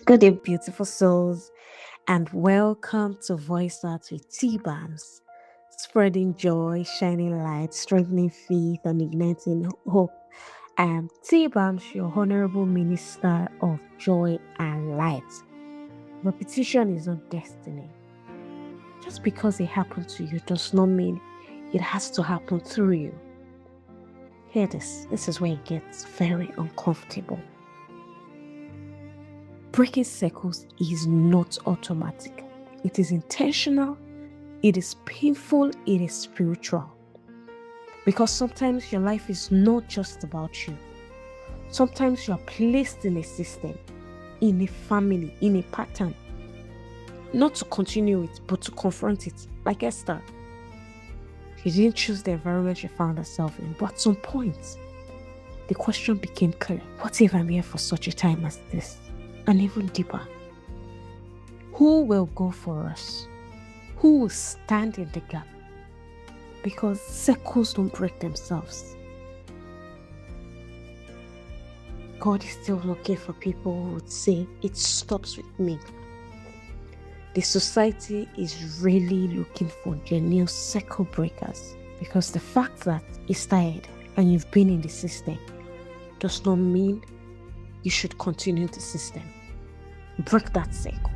Good day, beautiful souls, and welcome to Voice Out with T-Bams, spreading joy, shining light, strengthening faith, and igniting hope. I am T-Bams, your honorable minister of joy and light. Repetition is not destiny. Just because it happened to you does not mean it has to happen through you. Hear this. This is where it gets very uncomfortable. Breaking cycles is not automatic. It is intentional, it is painful, it is spiritual. Because sometimes your life is not just about you. Sometimes you are placed in a system, in a family, in a pattern. Not to continue it, but to confront it. Like Esther. She didn't choose the environment she found herself in, but at some point, the question became clear. What if I'm here for such a time as this? And even deeper, who will go for us? Who will stand in the gap? Because circles don't break themselves. God is still looking for people who would say, it stops with me. The society is really looking for genuine circle breakers, because the fact that it's tired and you've been in the system does not mean you should continue the system. Break that cycle.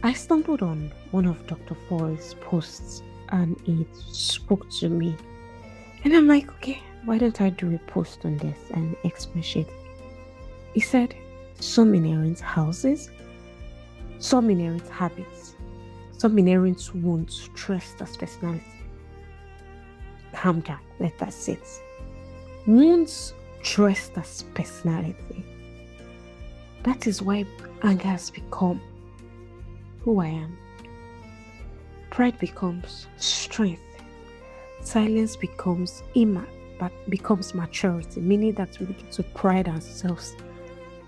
I stumbled on one of Dr. Foy's posts and it spoke to me. And I'm like, okay, why don't I do a post on this and expatiate? He said, some inherit houses, some inherit habits, some inherit wounds, trust as personality. Calm down, let that sit. Wounds dressed as personality. That is why anger has become who I am. Pride becomes strength. Silence becomes becomes maturity, meaning that we begin to pride ourselves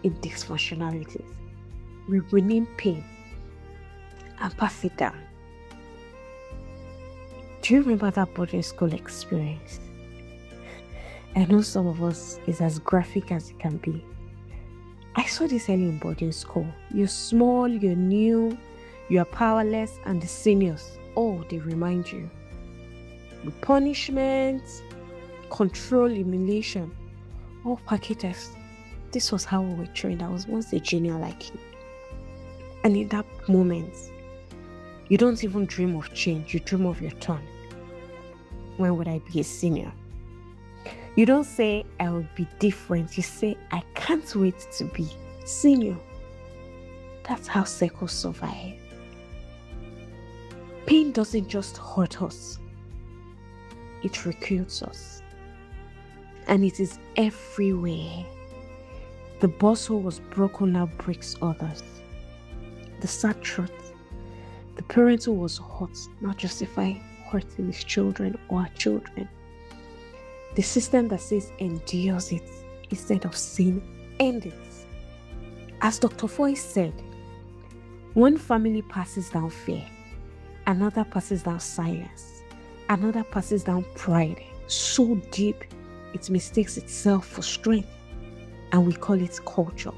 in dysfunctionalities. We rename pain and pass it down. Do you remember that boarding school experience? I know some of us is as graphic as it can be. I saw this early in boarding school. You're small, you're new, you are powerless, and the seniors, they remind you. With punishment, control, humiliation, all packeters. This was how we were trained. I was once a junior like you. And in that moment, you don't even dream of change, you dream of your turn. When would I be a senior? You don't say, I will be different. You say, I can't wait to be senior. That's how circles survive. Pain doesn't just hurt us. It recruits us. And it is everywhere. The boss who was broken now breaks others. The sad truth. The parent who was hurt now justify hurting his children or her children. The system that says endures it instead of saying end it. As Dr. Foy said, one family passes down fear, another passes down silence, another passes down pride so deep it mistakes itself for strength, and we call it culture.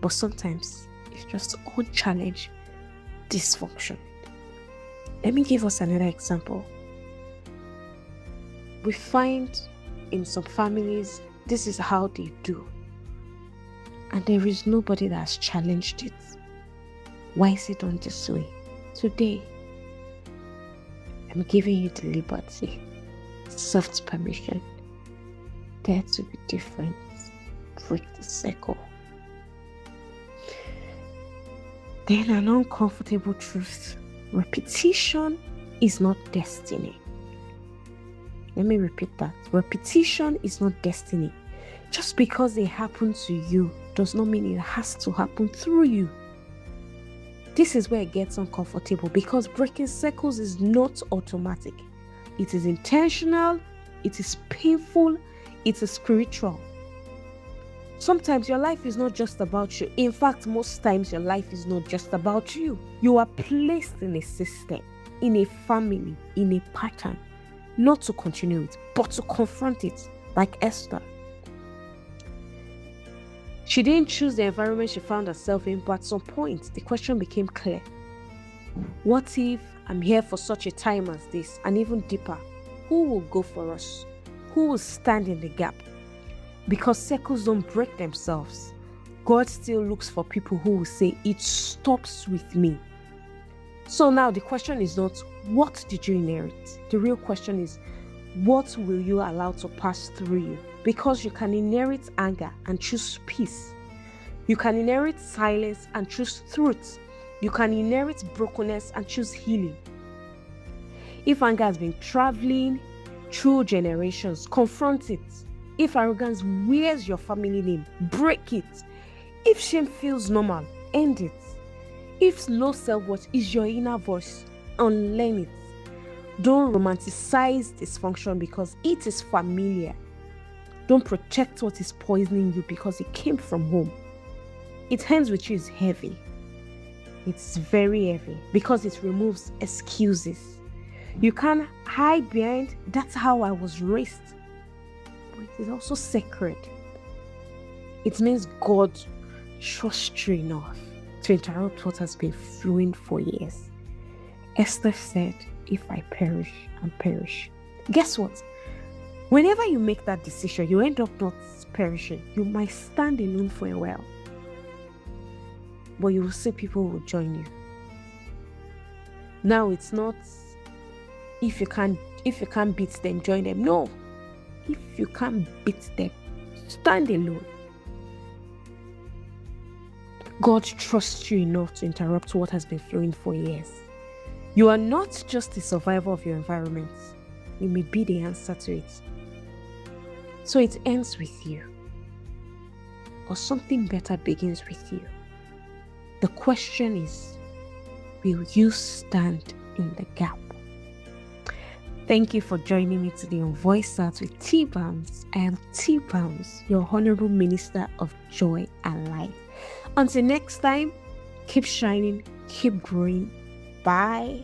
But sometimes it's just unchallenged dysfunction. Let me give us another example. We find in some families, this is how they do. And there is nobody that has challenged it. Why is it done this way? Today, I'm giving you the liberty, soft permission, dare to be different, break the cycle. Then an uncomfortable truth. Repetition is not destiny. Let me repeat that. Repetition is not destiny. Just because it happened to you does not mean it has to happen through you. This is where it gets uncomfortable, because breaking cycles is not automatic. It is intentional, it is painful, it is spiritual. Sometimes your life is not just about you. In fact, most times your life is not just about you. You are placed in a system, in a family, in a pattern. Not to continue it, but to confront it, like Esther. She didn't choose the environment she found herself in, but at some point, the question became clear. What if I'm here for such a time as this, and even deeper? Who will go for us? Who will stand in the gap? Because circles don't break themselves. God still looks for people who will say, it stops with me. So now the question is not, what did you inherit? The real question is, what will you allow to pass through you? Because you can inherit anger and choose peace. You can inherit silence and choose truth. You can inherit brokenness and choose healing. If anger has been traveling through generations, confront it. If arrogance wears your family name, break it. If shame feels normal, end it. If low self-worth is your inner voice, unlearn it. Don't romanticize dysfunction because it is familiar. Don't protect what is poisoning you because it came from home. It ends with you is heavy. It's very heavy because it removes excuses. You can't hide behind, that's how I was raised. But it is also sacred. It means God trusts you enough to interrupt what has been flowing for years. Esther said, if I perish, I perish. Guess what? Whenever you make that decision, you end up not perishing. You might stand alone for a while, but you will see people will join you. Now it's not if you can't beat them, join them. No. If you can't beat them, stand alone. God trusts you enough to interrupt what has been flowing for years. You are not just a survivor of your environment. You may be the answer to it. So it ends with you, or something better begins with you. The question is, will you stand in the gap? Thank you for joining me today on Voice Out with T-Bams. I am T-Bams, your Honorable Minister of Joy and Light. Until next time, keep shining, keep growing. Bye.